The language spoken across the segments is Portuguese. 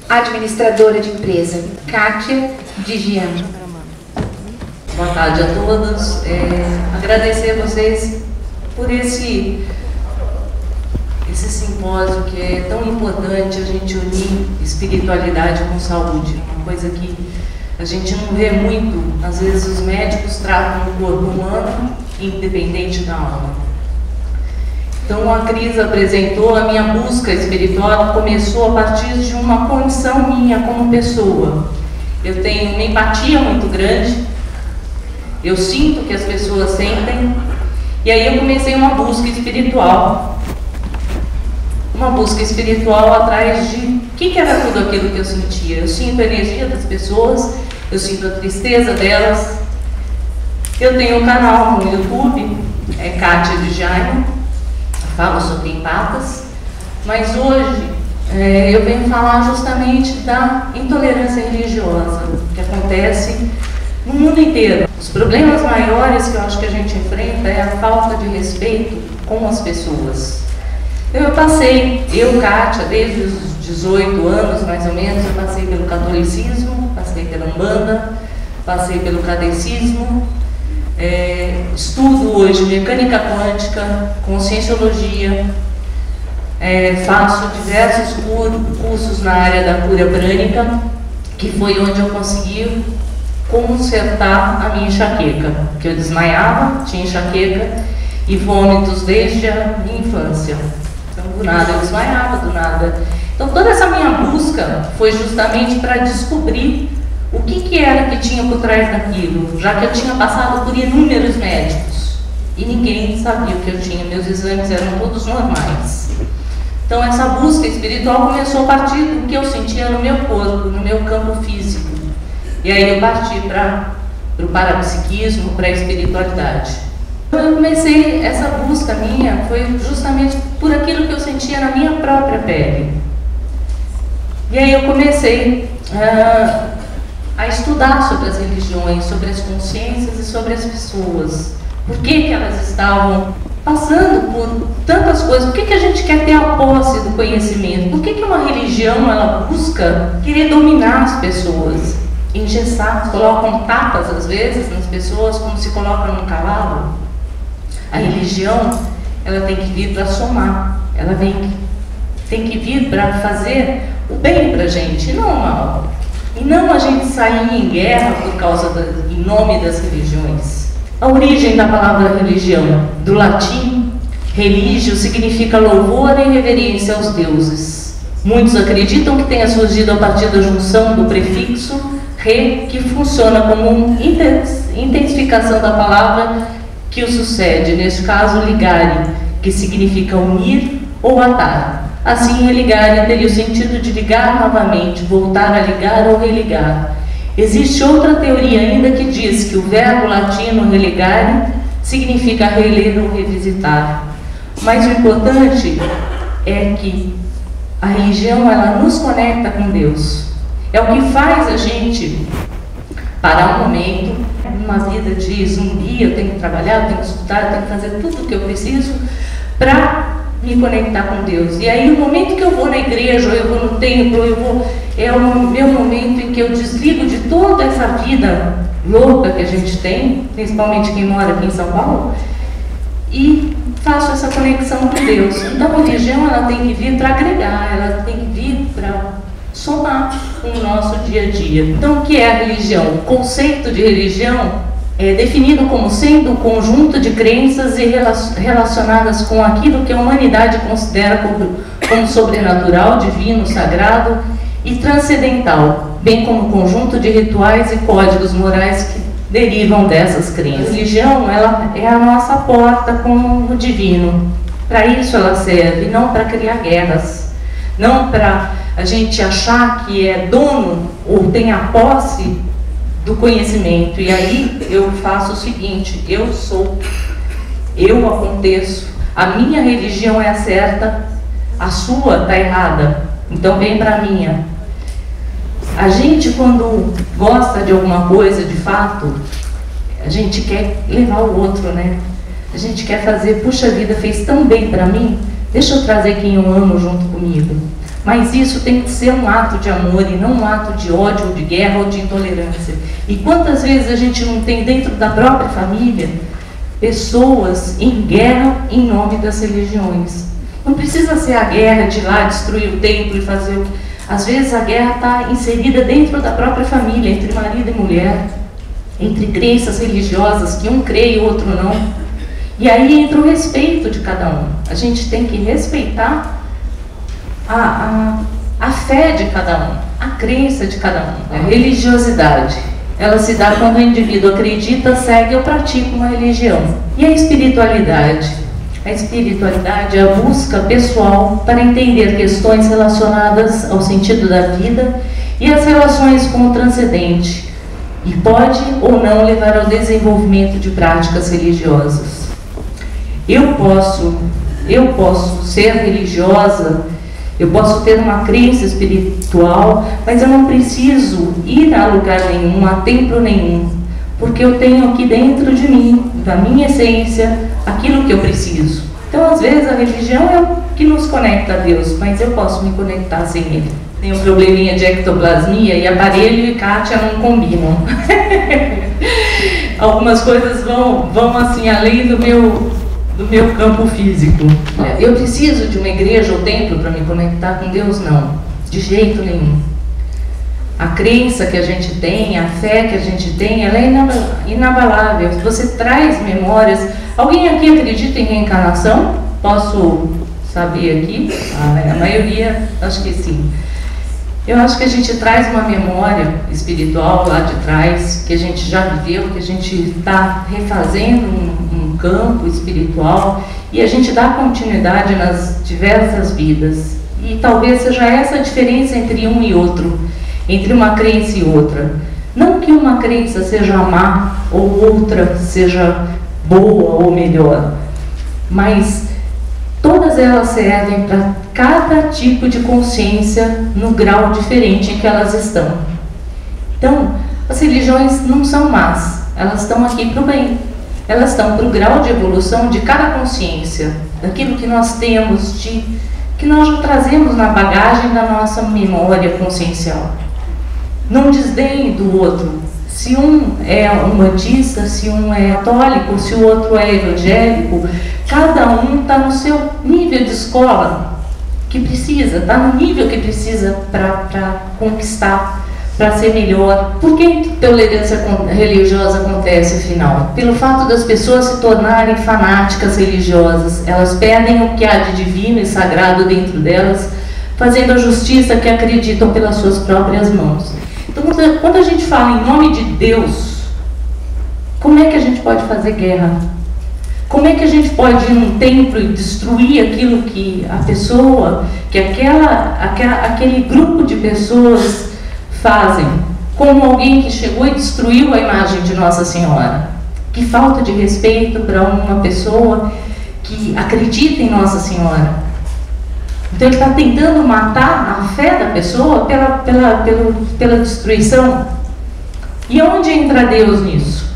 administradora de empresa, Kátia Digiano. Boa tarde a todos. Agradecer a vocês por esse simpósio que é tão importante, a gente unir espiritualidade com saúde, uma coisa que a gente não vê muito. Às vezes os médicos tratam o corpo humano independente da alma. Então a Cris apresentou, a minha busca espiritual começou a partir de uma condição minha como pessoa. Eu tenho uma empatia muito grande, eu sinto que as pessoas sentem, e aí eu comecei uma busca espiritual. Uma busca espiritual atrás de o que era tudo aquilo que eu sentia. Eu sinto a energia das pessoas, eu sinto a tristeza delas. Eu tenho um canal no YouTube, Kátia Digiano, falo sobre empatas, mas hoje eu venho falar justamente da intolerância religiosa que acontece no mundo inteiro. Os problemas maiores que eu acho que a gente enfrenta é a falta de respeito com as pessoas. Eu passei, Kátia, desde os 18 anos mais ou menos, eu passei pelo catolicismo, passei pela Umbanda, passei pelo catecismo, estudo hoje mecânica quântica, conscienciologia, faço diversos cursos na área da cura prânica, que foi onde eu consegui consertar a minha enxaqueca, que eu desmaiava, tinha enxaqueca e vômitos desde a minha infância. Então, do nada eu desmaiava, do nada. Então, toda essa minha busca foi justamente para descobrir o que era que tinha por trás daquilo, já que eu tinha passado por inúmeros médicos e ninguém sabia o que eu tinha, meus exames eram todos normais. Então, essa busca espiritual começou a partir do que eu sentia no meu corpo, no meu campo físico. E aí eu parti para o parapsiquismo, para a espiritualidade. Eu comecei, essa busca minha foi justamente por aquilo que eu sentia na minha própria pele. E aí eu comecei a estudar sobre as religiões, sobre as consciências e sobre as pessoas. Por que elas estavam passando por tantas coisas? Por que a gente quer ter a posse do conhecimento? Por que uma religião ela busca querer dominar as pessoas? Engessar, colocam tapas às vezes nas pessoas como se colocam num cavalo. A religião, ela tem que vir para somar, ela tem que vir para fazer o bem para a gente, não o mal. E não a gente sair em guerra por causa em nome das religiões. A origem da palavra religião, do latim, religio, significa louvor e reverência aos deuses. Muitos acreditam que tenha surgido a partir da junção do prefixo re, que funciona como uma intensificação da palavra que o sucede, neste caso ligare, que significa unir ou atar. Assim, religare teria o sentido de ligar novamente, voltar a ligar ou religar. Existe outra teoria ainda que diz que o verbo latino religare significa reler ou revisitar. Mas o importante é que a religião ela nos conecta com Deus. É o que faz a gente parar um momento, uma vida de zumbi, eu tenho que trabalhar, eu tenho que estudar, eu tenho que fazer tudo o que eu preciso para me conectar com Deus. E aí, no momento que eu vou na igreja, ou eu vou no templo, é o meu momento em que eu desligo de toda essa vida louca que a gente tem, principalmente quem mora aqui em São Paulo, e faço essa conexão com Deus. Então, a religião ela tem que vir para agregar, ela tem que vir para somar com o nosso dia a dia. Então, o que é a religião? O conceito de religião é definido como sendo um conjunto de crenças relacionadas com aquilo que a humanidade considera como sobrenatural, divino, sagrado e transcendental, bem como conjunto de rituais e códigos morais que derivam dessas crenças. A religião ela é a nossa porta com o divino. Para isso ela serve, não para criar guerras, não para a gente achar que é dono ou tem a posse do conhecimento. E aí eu faço o seguinte, eu aconteço, a minha religião é a certa, a sua está errada, então vem para a minha. A gente quando gosta de alguma coisa de fato, a gente quer levar o outro, né? A gente quer fazer, puxa vida, fez tão bem para mim, deixa eu trazer quem eu amo junto comigo. mas isso tem que ser um ato de amor e não um ato de ódio, ou de guerra ou de intolerância. E quantas vezes a gente não tem dentro da própria família pessoas em guerra em nome das religiões? Não precisa ser a guerra de ir lá destruir o templo e fazer o que... Às vezes a guerra está inserida dentro da própria família, entre marido e mulher, entre crenças religiosas, que um crê e o outro não. E aí entra o respeito de cada um. A gente tem que respeitar a fé de cada um, a crença de cada um. A religiosidade, ela se dá quando o indivíduo acredita, segue ou pratica uma religião. E a espiritualidade? A espiritualidade é a busca pessoal para entender questões relacionadas ao sentido da vida e as relações com o transcendente, e pode ou não levar ao desenvolvimento de práticas religiosas. Eu posso ser religiosa, eu posso ter uma crença espiritual, mas eu não preciso ir a lugar nenhum, a templo nenhum, porque eu tenho aqui dentro de mim, da minha essência, aquilo que eu preciso. Então, às vezes, a religião é o que nos conecta a Deus, mas eu posso me conectar sem Ele. Tem um probleminha de ectoplasmia e aparelho e Kátia não combinam. Algumas coisas vão assim, além do meu campo físico. Eu preciso de uma igreja ou templo para me conectar com Deus? Não, de jeito nenhum. A crença que a gente tem, a fé que a gente tem, ela é inabalável. Você traz memórias. Alguém aqui acredita em reencarnação? Posso saber aqui? A maioria, acho que sim. Eu acho que a gente traz uma memória espiritual lá de trás, que a gente já viveu, que a gente está refazendo um campo espiritual, e a gente dá continuidade nas diversas vidas. E talvez seja essa a diferença entre um e outro, entre uma crença e outra. Não que uma crença seja má ou outra seja boa ou melhor, mas todas elas servem para cada tipo de consciência no grau diferente em que elas estão. Então, as religiões não são más, elas estão aqui para o bem. Elas estão para o grau de evolução de cada consciência, daquilo que nós temos, que nós já trazemos na bagagem da nossa memória consciencial. Não desdenhe do outro. Se um é umbandista, se um é católico, se o outro é evangélico, cada um está no seu nível de escola que precisa, está no nível que precisa para conquistar, para ser melhor. Por que intolerância religiosa acontece, afinal? Pelo fato das pessoas se tornarem fanáticas religiosas. Elas perdem o que há de divino e sagrado dentro delas, fazendo a justiça que acreditam pelas suas próprias mãos. Então, quando a gente fala em nome de Deus, como é que a gente pode fazer guerra? Como é que a gente pode ir num templo e destruir aquilo que a pessoa, que aquele grupo de pessoas fazem? Como alguém que chegou e destruiu a imagem de Nossa Senhora. Que falta de respeito para uma pessoa que acredita em Nossa Senhora. Então ele está tentando matar a fé da pessoa pela destruição. E onde entra Deus nisso?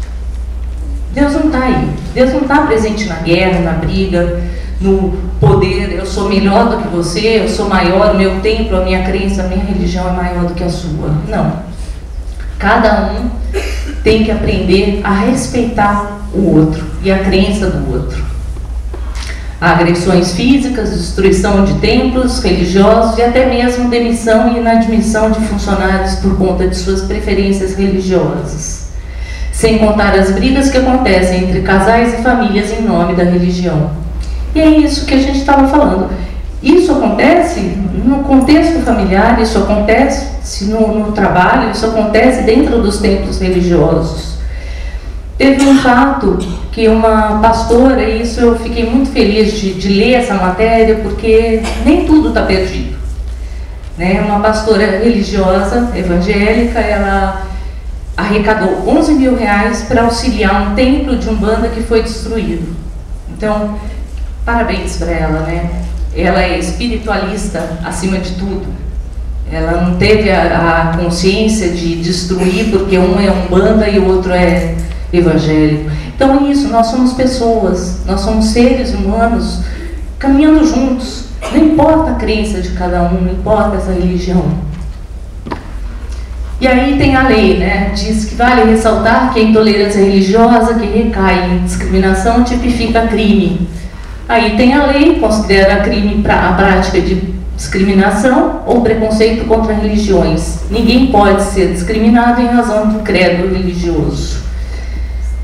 Deus não está aí. Deus não está presente na guerra, na briga, no poder. Eu sou melhor do que você, eu sou maior, o meu templo, a minha crença, a minha religião é maior do que a sua. Não. Cada um tem que aprender a respeitar o outro e a crença do outro. Há agressões físicas, destruição de templos religiosos e até mesmo demissão e inadmissão de funcionários por conta de suas preferências religiosas. Sem contar as brigas que acontecem entre casais e famílias em nome da religião. E é isso que a gente estava falando. Isso acontece no contexto familiar, isso acontece no trabalho, isso acontece dentro dos templos religiosos. Teve um fato que uma pastora, e isso eu fiquei muito feliz de ler essa matéria, porque nem tudo está perdido. Né? Uma pastora religiosa, evangélica, ela arrecadou 11 mil reais para auxiliar um templo de Umbanda que foi destruído. Então, parabéns para ela, né? Ela é espiritualista acima de tudo. Ela não teve a consciência de destruir porque um é Umbanda e o outro é evangélico. Então é isso, nós somos pessoas, nós somos seres humanos caminhando juntos. Não importa a crença de cada um, não importa essa religião. E aí tem a lei, né? Diz que vale ressaltar que a intolerância religiosa que recai em discriminação tipifica crime. Aí tem a lei, considera crime a prática de discriminação ou preconceito contra religiões. Ninguém pode ser discriminado em razão do credo religioso.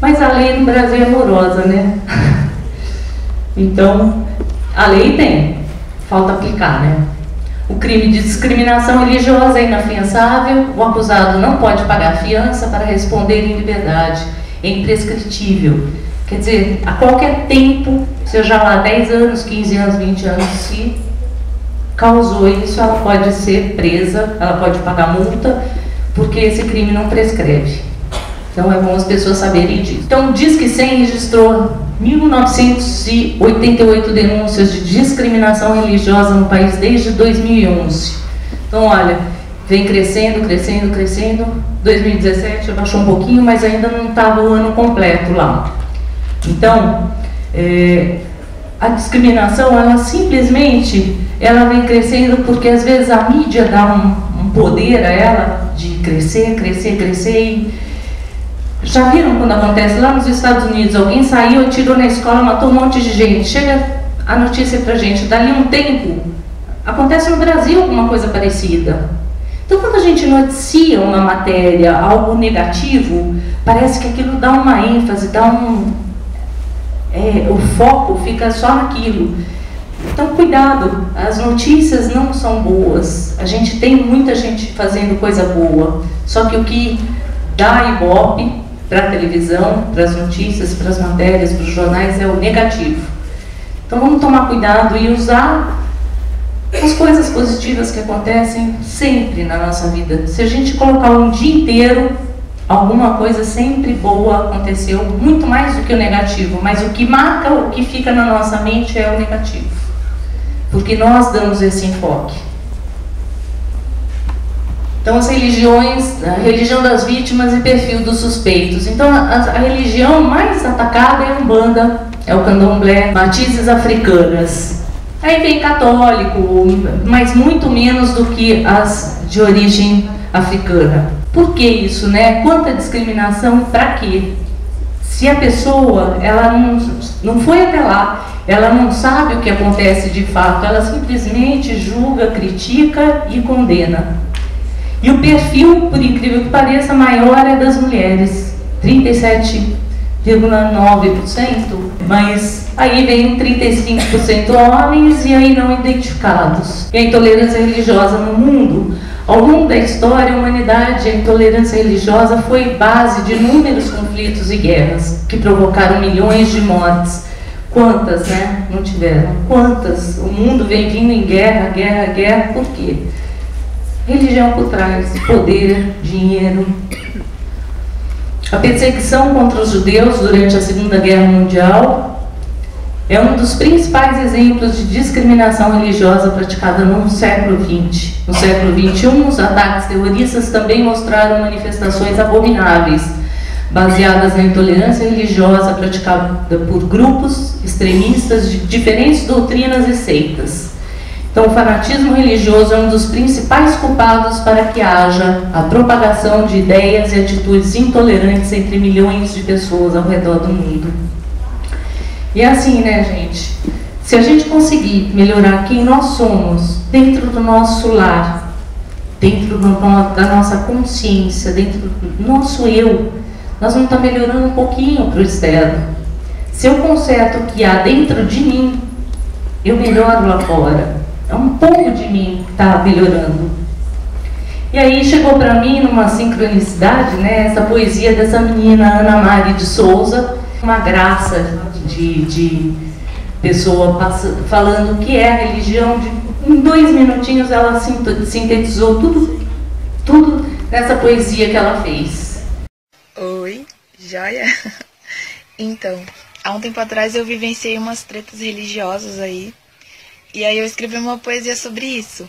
Mas a lei no Brasil é amorosa, né? Então, a lei tem, falta aplicar, né? O crime de discriminação religiosa é inafiançável, o acusado não pode pagar fiança para responder em liberdade, é imprescritível. Quer dizer, a qualquer tempo, seja lá 10 anos, 15 anos, 20 anos, se causou isso, ela pode ser presa, ela pode pagar multa, porque esse crime não prescreve. Então é bom as pessoas saberem disso. Então, o Disque 100 registrou 1.988 denúncias de discriminação religiosa no país desde 2011. Então, olha, vem crescendo, crescendo, crescendo. 2017 abaixou um pouquinho, mas ainda não estava o ano completo lá. Então, a discriminação, ela simplesmente, ela vem crescendo porque às vezes a mídia dá um poder a ela de crescer, crescer, crescer. E já viram quando acontece lá nos Estados Unidos, alguém saiu, atirou na escola, matou um monte de gente. Chega a notícia pra gente, dali um tempo, acontece no Brasil alguma coisa parecida. Então, quando a gente noticia uma matéria, algo negativo, parece que aquilo dá uma ênfase, dá o foco fica só naquilo. Então, cuidado, as notícias não são boas. A gente tem muita gente fazendo coisa boa, só que o que dá ibope para a televisão, para as notícias, para as matérias, para os jornais é o negativo. Então, vamos tomar cuidado e usar as coisas positivas que acontecem sempre na nossa vida. Se a gente colocar um dia inteiro, alguma coisa sempre boa aconteceu, muito mais do que o negativo, mas o que marca, o que fica na nossa mente é o negativo, porque nós damos esse enfoque. Então, as religiões, a religião das vítimas e perfil dos suspeitos. Então, a religião mais atacada é a Umbanda, é o Candomblé, matizes africanas. Aí vem católico, mas muito menos do que as de origem africana. Por que isso, né? Quanta discriminação, para quê? Se a pessoa, ela não foi até lá, ela não sabe o que acontece de fato, ela simplesmente julga, critica e condena. E o perfil, por incrível que pareça, maior é das mulheres, 37,9%, mas aí vem 35% homens e aí não identificados. E a intolerância religiosa no mundo, ao longo da história, a humanidade, a intolerância religiosa foi base de inúmeros conflitos e guerras que provocaram milhões de mortes. Quantas, né? Não tiveram? Quantas? O mundo vem vindo em guerra, guerra, guerra, por quê? Religião por trás, poder, dinheiro. A perseguição contra os judeus durante a Segunda Guerra Mundial é um dos principais exemplos de discriminação religiosa praticada no século XX. No século XXI, os ataques terroristas também mostraram manifestações abomináveis, baseadas na intolerância religiosa praticada por grupos extremistas de diferentes doutrinas e seitas. Então, o fanatismo religioso é um dos principais culpados para que haja a propagação de ideias e atitudes intolerantes entre milhões de pessoas ao redor do mundo. E é assim, né, gente? Se a gente conseguir melhorar quem nós somos dentro do nosso lar, dentro da nossa consciência, dentro do nosso eu, nós vamos estar melhorando um pouquinho para o externo. Se eu conserto o que há dentro de mim, eu melhoro lá fora. É um pouco de mim que está melhorando. E aí chegou para mim, numa sincronicidade, né, essa poesia dessa menina Ana Mari de Souza, uma graça de pessoa falando o que é a religião. Em 2 minutinhos ela sintetizou tudo nessa poesia que ela fez. Oi, joia? Então, há um tempo atrás eu vivenciei umas tretas religiosas aí. E aí eu escrevi uma poesia sobre isso,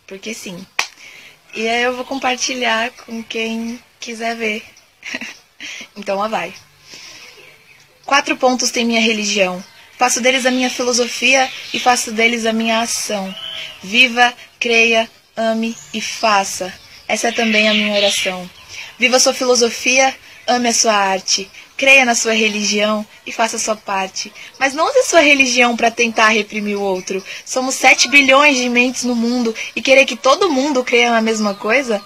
porque sim. E aí eu vou compartilhar com quem quiser ver. Então lá vai. 4 pontos tem minha religião: Faço deles a minha filosofia e faço deles a minha ação. Viva, creia, ame e faça. Essa é também a minha oração. Viva a sua filosofia, ame a sua arte. Creia na sua religião e faça a sua parte. Mas não use a sua religião para tentar reprimir o outro. Somos 7 bilhões de mentes no mundo e querer que todo mundo creia na mesma coisa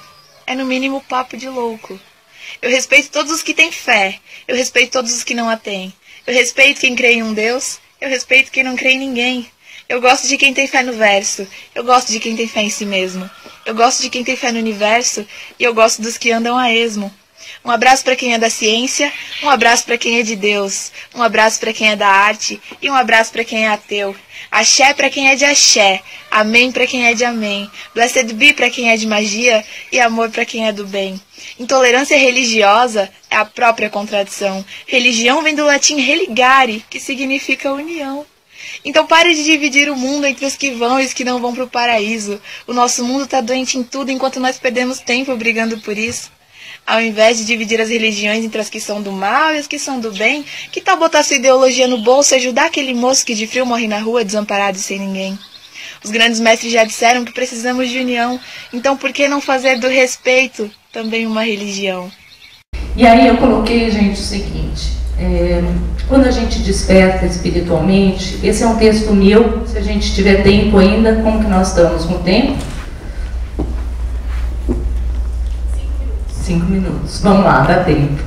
é no mínimo papo de louco. Eu respeito todos os que têm fé. Eu respeito todos os que não a têm. Eu respeito quem crê em um Deus. Eu respeito quem não crê em ninguém. Eu gosto de quem tem fé no verso. Eu gosto de quem tem fé em si mesmo. Eu gosto de quem tem fé no universo. E eu gosto dos que andam a esmo. Um abraço para quem é da ciência, um abraço para quem é de Deus, um abraço para quem é da arte e um abraço para quem é ateu. Axé para quem é de axé, amém para quem é de amém, blessed be para quem é de magia e amor para quem é do bem. Intolerância religiosa é a própria contradição. Religião vem do latim religare, que significa união. Então pare de dividir o mundo entre os que vão e os que não vão para o paraíso. O nosso mundo está doente em tudo enquanto nós perdemos tempo brigando por isso. Ao invés de dividir as religiões entre as que são do mal e as que são do bem, que tal botar sua ideologia no bolso e ajudar aquele moço que de frio morre na rua, desamparado e sem ninguém? Os grandes mestres já disseram que precisamos de união, então por que não fazer do respeito também uma religião? E aí eu coloquei, gente, o seguinte, quando a gente desperta espiritualmente, esse é um texto meu, se a gente tiver tempo ainda, como que nós estamos com tempo? 5 minutos. Vamos lá, dá tempo.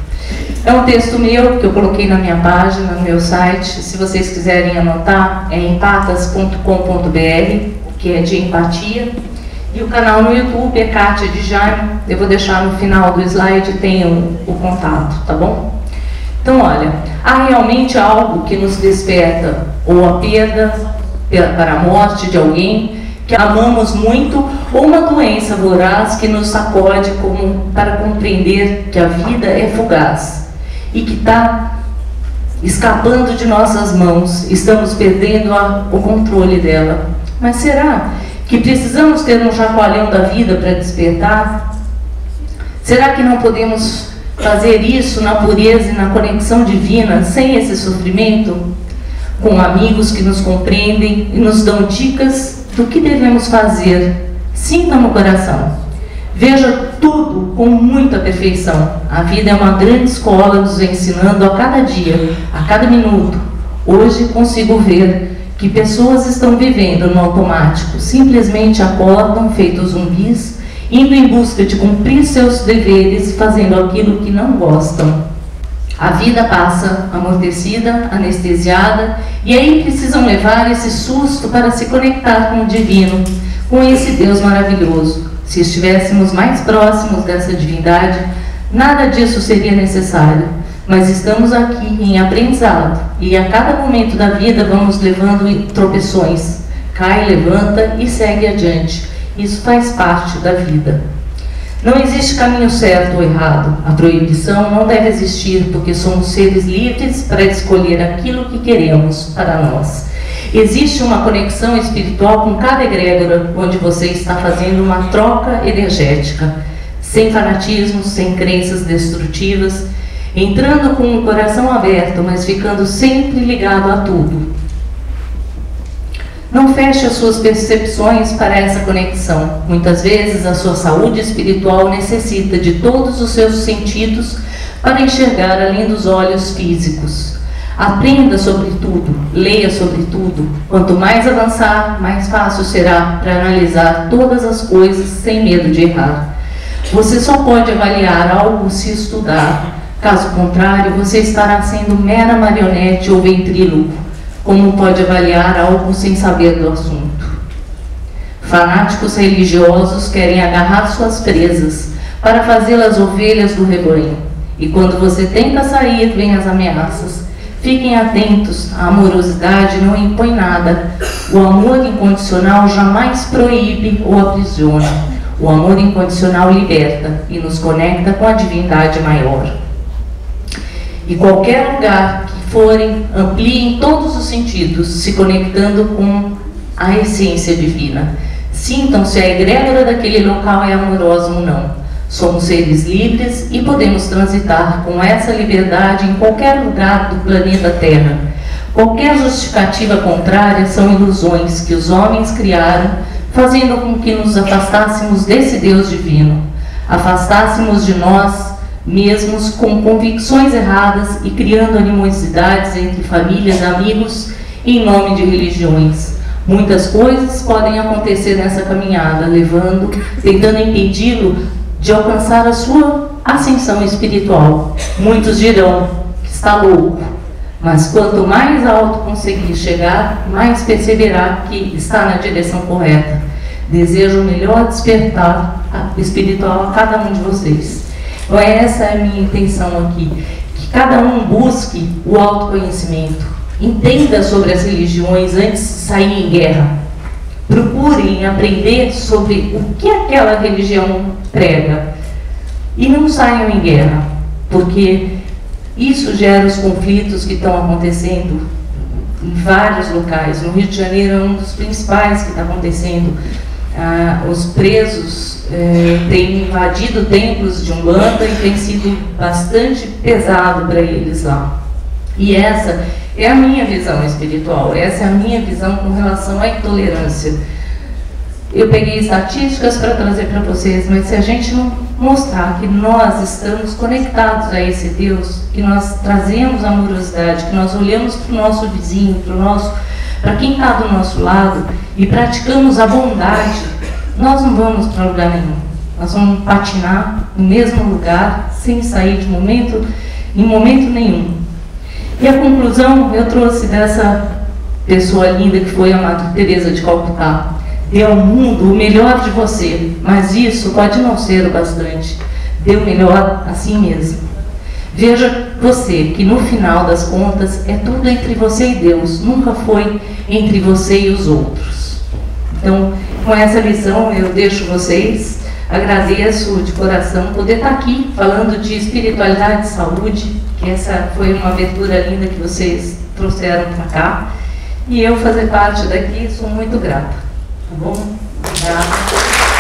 É um texto meu que eu coloquei na minha página, no meu site. Se vocês quiserem anotar, é empatas.com.br, que é de empatia. E o canal no YouTube é Kátia de Jaime. Eu vou deixar no final do slide, tem o contato, tá bom? Então, olha, há realmente algo que nos desperta, ou a perda para a morte de alguém que amamos muito, ou uma doença voraz que nos sacode para compreender que a vida é fugaz e que está escapando de nossas mãos, estamos perdendo o controle dela. Mas será que precisamos ter um chacoalhão da vida para despertar? Será que não podemos fazer isso na pureza e na conexão divina, sem esse sofrimento? Com amigos que nos compreendem e nos dão dicas do que devemos fazer. Sinta no coração. Veja tudo com muita perfeição. A vida é uma grande escola nos ensinando a cada dia, a cada minuto. Hoje consigo ver que pessoas estão vivendo no automático. Simplesmente acordam feitos zumbis, indo em busca de cumprir seus deveres, fazendo aquilo que não gostam. A vida passa amortecida, anestesiada, e aí precisam levar esse susto para se conectar com o divino, com esse Deus maravilhoso. Se estivéssemos mais próximos dessa divindade, nada disso seria necessário. Mas estamos aqui em aprendizado, e a cada momento da vida vamos levando tropeções. Cai, levanta e segue adiante. Isso faz parte da vida. Não existe caminho certo ou errado. A proibição não deve existir, porque somos seres livres para escolher aquilo que queremos para nós. Existe uma conexão espiritual com cada egrégora, onde você está fazendo uma troca energética, sem fanatismo, sem crenças destrutivas, entrando com o coração aberto, mas ficando sempre ligado a tudo. Não feche as suas percepções para essa conexão. Muitas vezes a sua saúde espiritual necessita de todos os seus sentidos para enxergar além dos olhos físicos. Aprenda sobre tudo, leia sobre tudo. Quanto mais avançar, mais fácil será para analisar todas as coisas sem medo de errar. Você só pode avaliar algo se estudar. Caso contrário, você estará sendo mera marionete ou ventríloco. Como pode avaliar algo sem saber do assunto? Fanáticos religiosos querem agarrar suas presas para fazê-las ovelhas do rebanho. E quando você tenta sair, vêm as ameaças. Fiquem atentos, a amorosidade não impõe nada. O amor incondicional jamais proíbe ou aprisiona. O amor incondicional liberta e nos conecta com a divindade maior. E qualquer lugar que forem, ampliem todos os sentidos, se conectando com a essência divina. Sintam se a egrégora daquele local é amorosa ou não. Somos seres livres e podemos transitar com essa liberdade em qualquer lugar do planeta Terra. Qualquer justificativa contrária são ilusões que os homens criaram, fazendo com que nos afastássemos desse Deus divino, afastássemos de nós mesmos com convicções erradas e criando animosidades entre famílias, amigos, em nome de religiões. Muitas coisas podem acontecer nessa caminhada, tentando impedi-lo de alcançar a sua ascensão espiritual. Muitos dirão que está louco, mas quanto mais alto conseguir chegar, mais perceberá que está na direção correta. Desejo o melhor despertar espiritual a cada um de vocês. Então essa é a minha intenção aqui, que cada um busque o autoconhecimento, entenda sobre as religiões antes de sair em guerra. Procurem aprender sobre o que aquela religião prega e não saiam em guerra, porque isso gera os conflitos que estão acontecendo em vários locais. No Rio de Janeiro é um dos principais que está acontecendo. Os presos têm invadido templos de Umbanda e tem sido bastante pesado para eles lá. E essa é a minha visão espiritual, essa é a minha visão com relação à intolerância. Eu peguei estatísticas para trazer para vocês, mas se a gente não mostrar que nós estamos conectados a esse Deus, que nós trazemos amorosidade, que nós olhamos para o nosso vizinho, para quem está do nosso lado e praticamos a bondade, nós não vamos para lugar nenhum. Nós vamos patinar no mesmo lugar, sem sair em momento nenhum. E a conclusão eu trouxe dessa pessoa linda que foi a Madre Teresa de Calcutá. Dê ao mundo o melhor de você, mas isso pode não ser o bastante. Dê o melhor a si mesmo. Veja você que no final das contas é tudo entre você e Deus, nunca foi entre você e os outros. Então, com essa lição eu deixo vocês, agradeço de coração poder estar aqui falando de espiritualidade e saúde, que essa foi uma abertura linda que vocês trouxeram para cá, e eu fazer parte daqui sou muito grata. Tá bom? Obrigada.